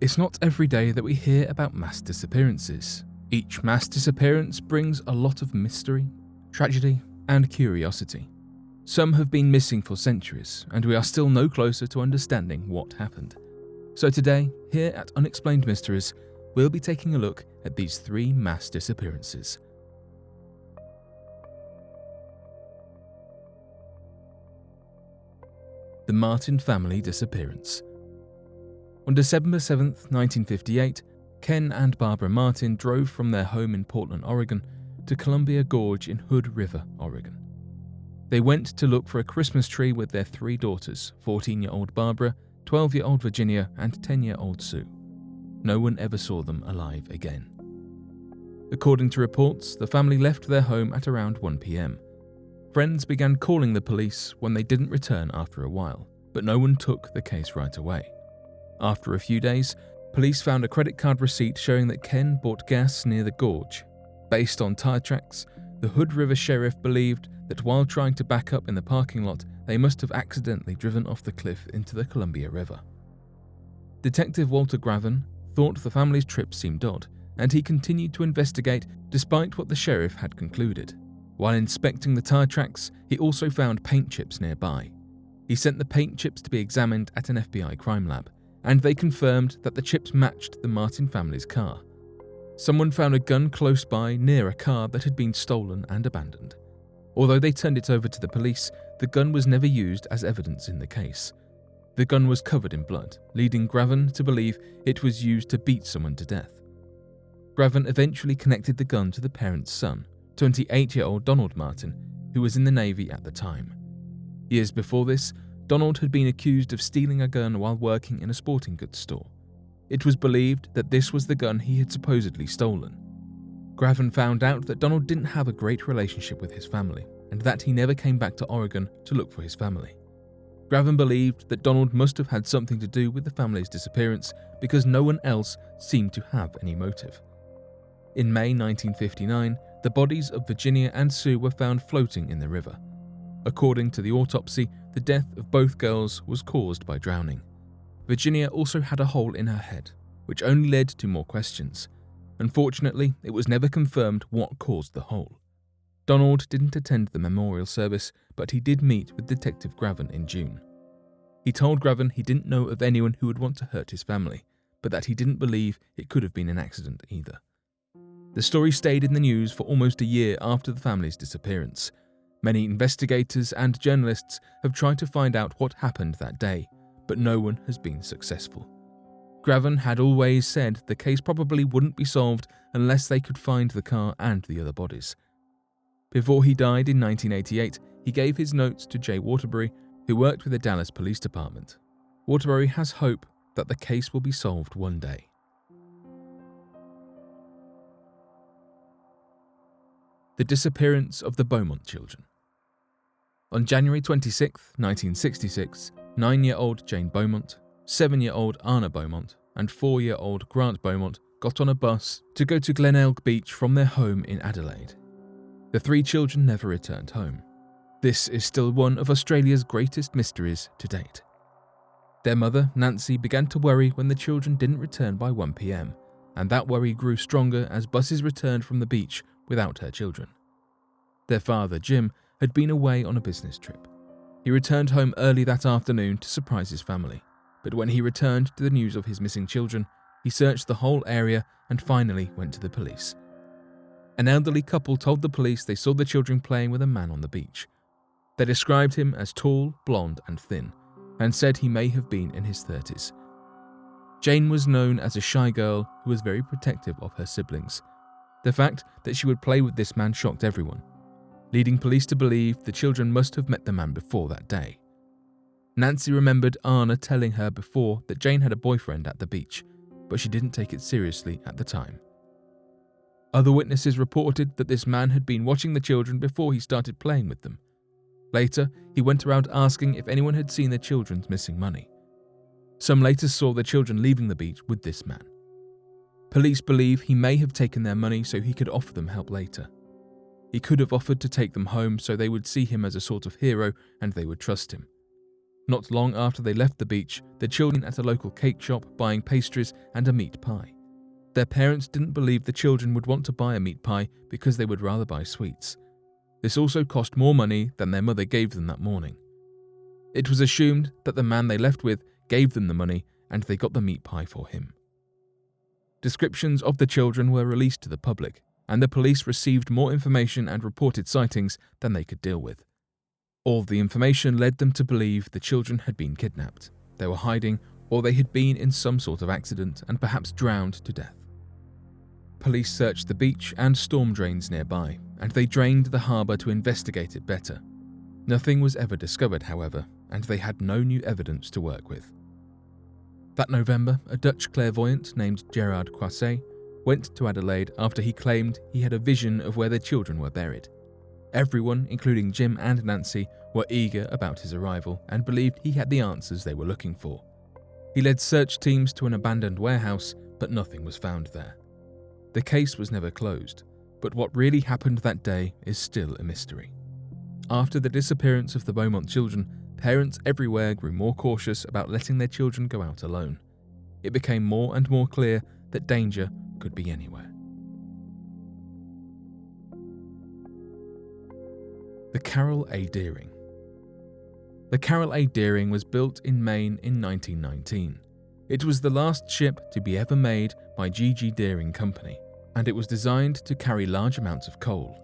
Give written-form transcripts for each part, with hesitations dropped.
It's not every day that we hear about mass disappearances. Each mass disappearance brings a lot of mystery, tragedy, and curiosity. Some have been missing for centuries, and we are still no closer to understanding what happened. So today, here at Unexplained Mysteries, we'll be taking a look at these 3 mass disappearances. The Martin family disappearance. On December 7, 1958, Ken and Barbara Martin drove from their home in Portland, Oregon, to Columbia Gorge in Hood River, Oregon. They went to look for a Christmas tree with their 3 daughters, 14-year-old Barbara, 12-year-old Virginia, and 10-year-old Sue. No one ever saw them alive again. According to reports, the family left their home at around 1 p.m. Friends began calling the police when they didn't return after a while, but no one took the case right away. After a few days, police found a credit card receipt showing that Ken bought gas near the gorge. Based on tire tracks, the Hood River sheriff believed that while trying to back up in the parking lot, they must have accidentally driven off the cliff into the Columbia River. Detective Walter Graven thought the family's trip seemed odd, and he continued to investigate despite what the sheriff had concluded. While inspecting the tire tracks, he also found paint chips nearby. He sent the paint chips to be examined at an FBI crime lab, and they confirmed that the chips matched the Martin family's car. Someone found a gun close by near a car that had been stolen and abandoned. Although they turned it over to the police, the gun was never used as evidence in the case. The gun was covered in blood, leading Graven to believe it was used to beat someone to death. Graven eventually connected the gun to the parents' son, 28-year-old Donald Martin, who was in the Navy at the time. Years before this, Donald had been accused of stealing a gun while working in a sporting goods store. It was believed that this was the gun he had supposedly stolen. Graven found out that Donald didn't have a great relationship with his family, and that he never came back to Oregon to look for his family. Graven believed that Donald must have had something to do with the family's disappearance because no one else seemed to have any motive. In May 1959, the bodies of Virginia and Sue were found floating in the river. According to the autopsy, the death of both girls was caused by drowning. Virginia also had a hole in her head, which only led to more questions. Unfortunately, it was never confirmed what caused the hole. Donald didn't attend the memorial service, but he did meet with Detective Graven in June. He told Graven he didn't know of anyone who would want to hurt his family, but that he didn't believe it could have been an accident either. The story stayed in the news for almost a year after the family's disappearance. Many investigators and journalists have tried to find out what happened that day, but no one has been successful. Graven had always said the case probably wouldn't be solved unless they could find the car and the other bodies. Before he died in 1988, he gave his notes to Jay Waterbury, who worked with the Dallas Police Department. Waterbury has hope that the case will be solved one day. The disappearance of the Beaumont children. On January 26, 1966, 9-year-old Jane Beaumont, 7-year-old Anna Beaumont, and 4-year-old Grant Beaumont got on a bus to go to Glenelg Beach from their home in Adelaide. The 3 children never returned home. This is still one of Australia's greatest mysteries to date. Their mother, Nancy, began to worry when the children didn't return by 1 p.m, and that worry grew stronger as buses returned from the beach without her children. Their father, Jim, had been away on a business trip. He returned home early that afternoon to surprise his family, but when he returned to the news of his missing children, he searched the whole area and finally went to the police. An elderly couple told the police they saw the children playing with a man on the beach. They described him as tall, blonde, and thin, and said he may have been in his 30s. Jane was known as a shy girl who was very protective of her siblings. The fact that she would play with this man shocked everyone, leading police to believe the children must have met the man before that day. Nancy remembered Anna telling her before that Jane had a boyfriend at the beach, but she didn't take it seriously at the time. Other witnesses reported that this man had been watching the children before he started playing with them. Later, he went around asking if anyone had seen the children's missing money. Some later saw the children leaving the beach with this man. Police believe he may have taken their money so he could offer them help later. He could have offered to take them home so they would see him as a sort of hero and they would trust him. Not long after they left the beach, the children at a local cake shop buying pastries and a meat pie. Their parents didn't believe the children would want to buy a meat pie because they would rather buy sweets. This also cost more money than their mother gave them that morning. It was assumed that the man they left with gave them the money and they got the meat pie for him. Descriptions of the children were released to the public, and the police received more information and reported sightings than they could deal with. All the information led them to believe the children had been kidnapped, they were hiding, or they had been in some sort of accident and perhaps drowned to death. Police searched the beach and storm drains nearby, and they drained the harbour to investigate it better. Nothing was ever discovered, however, and they had no new evidence to work with. That November, a Dutch clairvoyant named Gerard Croisset went to Adelaide after he claimed he had a vision of where their children were buried. Everyone, including Jim and Nancy, were eager about his arrival and believed he had the answers they were looking for. He led search teams to an abandoned warehouse, but nothing was found there. The case was never closed, but what really happened that day is still a mystery. After the disappearance of the Beaumont children, parents everywhere grew more cautious about letting their children go out alone. It became more and more clear that danger could be anywhere. The Carroll A Deering. The Carroll A Deering was built in Maine in 1919. It was the last ship to be ever made by G.G. Deering Company, and it was designed to carry large amounts of coal.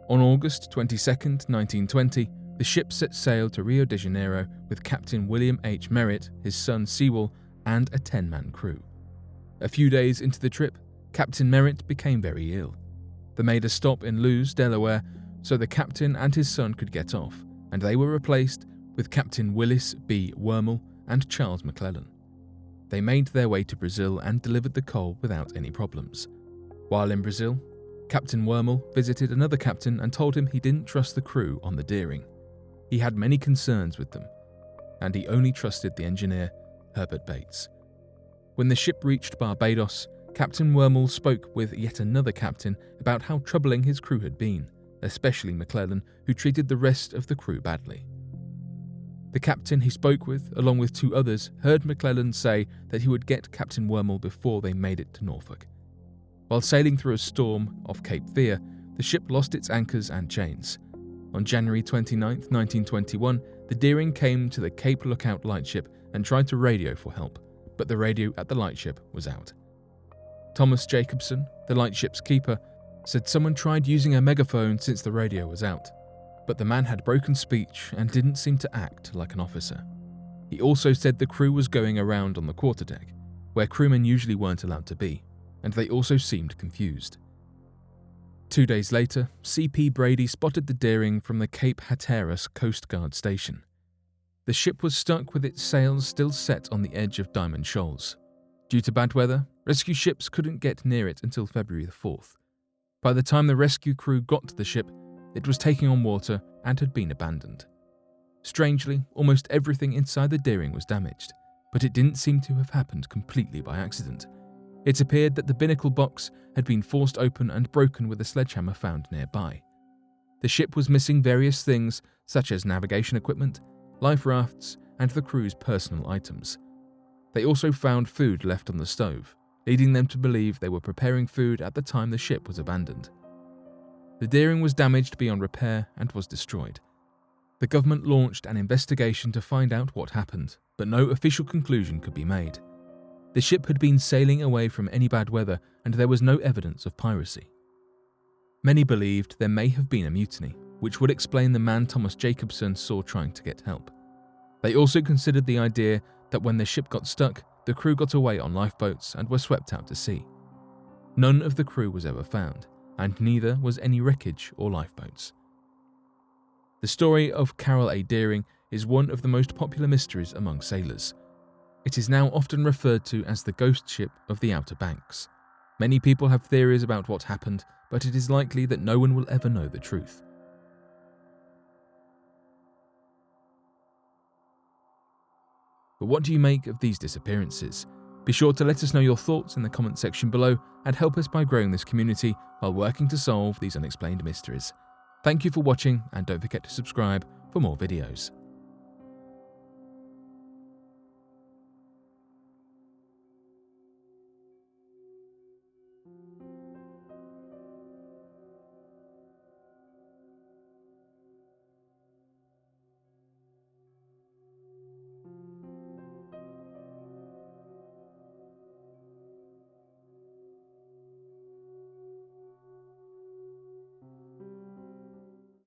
On August 22, 1920, the ship set sail to Rio de Janeiro with Captain William H. Merritt, his son Sewell, and a 10-man crew. A few days into the trip, Captain Merritt became very ill. They made a stop in Lewes, Delaware, so the captain and his son could get off, and they were replaced with Captain Willis B. Wormel and Charles McClellan. They made their way to Brazil and delivered the coal without any problems. While in Brazil, Captain Wormel visited another captain and told him he didn't trust the crew on the Deering. He had many concerns with them, and he only trusted the engineer, Herbert Bates. When the ship reached Barbados, Captain Wormel spoke with yet another captain about how troubling his crew had been, especially McClellan, who treated the rest of the crew badly. The captain he spoke with, along with two others, heard McClellan say that he would get Captain Wormel before they made it to Norfolk. While sailing through a storm off Cape Fear, the ship lost its anchors and chains. On January 29, 1921, the Deering came to the Cape Lookout lightship and tried to radio for help, but the radio at the lightship was out. Thomas Jacobson, the lightship's keeper, said someone tried using a megaphone since the radio was out, but the man had broken speech and didn't seem to act like an officer. He also said the crew was going around on the quarterdeck, where crewmen usually weren't allowed to be, and they also seemed confused. 2 days later, C.P. Brady spotted the Deering from the Cape Hatteras Coast Guard station. The ship was stuck with its sails still set on the edge of Diamond Shoals. Due to bad weather, rescue ships couldn't get near it until February 4th. By the time the rescue crew got to the ship, it was taking on water and had been abandoned. Strangely, almost everything inside the Deering was damaged, but it didn't seem to have happened completely by accident. It appeared that the binnacle box had been forced open and broken with a sledgehammer found nearby. The ship was missing various things such as navigation equipment, life rafts, and the crew's personal items. They also found food left on the stove, leading them to believe they were preparing food at the time the ship was abandoned. The Deering was damaged beyond repair and was destroyed. The government launched an investigation to find out what happened, but no official conclusion could be made. The ship had been sailing away from any bad weather, and there was no evidence of piracy. Many believed there may have been a mutiny, which would explain the man Thomas Jacobson saw trying to get help. They also considered the idea that when the ship got stuck, the crew got away on lifeboats and were swept out to sea. None of the crew was ever found, and neither was any wreckage or lifeboats. The story of Carroll A. Deering is one of the most popular mysteries among sailors. It is now often referred to as the ghost ship of the Outer Banks. Many people have theories about what happened, but it is likely that no one will ever know the truth. But what do you make of these disappearances? Be sure to let us know your thoughts in the comment section below and help us by growing this community while working to solve these unexplained mysteries. Thank you for watching, and don't forget to subscribe for more videos.